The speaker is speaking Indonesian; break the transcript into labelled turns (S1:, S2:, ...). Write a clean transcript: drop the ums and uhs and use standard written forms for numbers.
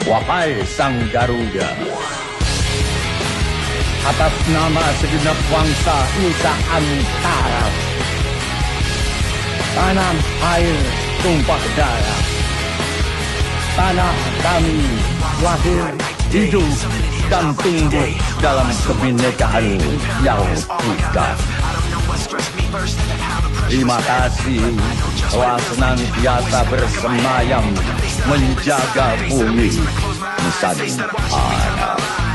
S1: Wahai Sang Garuda, atas nama segenap bangsa Nusantara, tanah air tumpah darah, tanah kami lahir, hidup, dan tumbuh dalam kebinekaan yang indah. Terima kasih telah senantiasa bersemayam menjaga bumi Nusantara.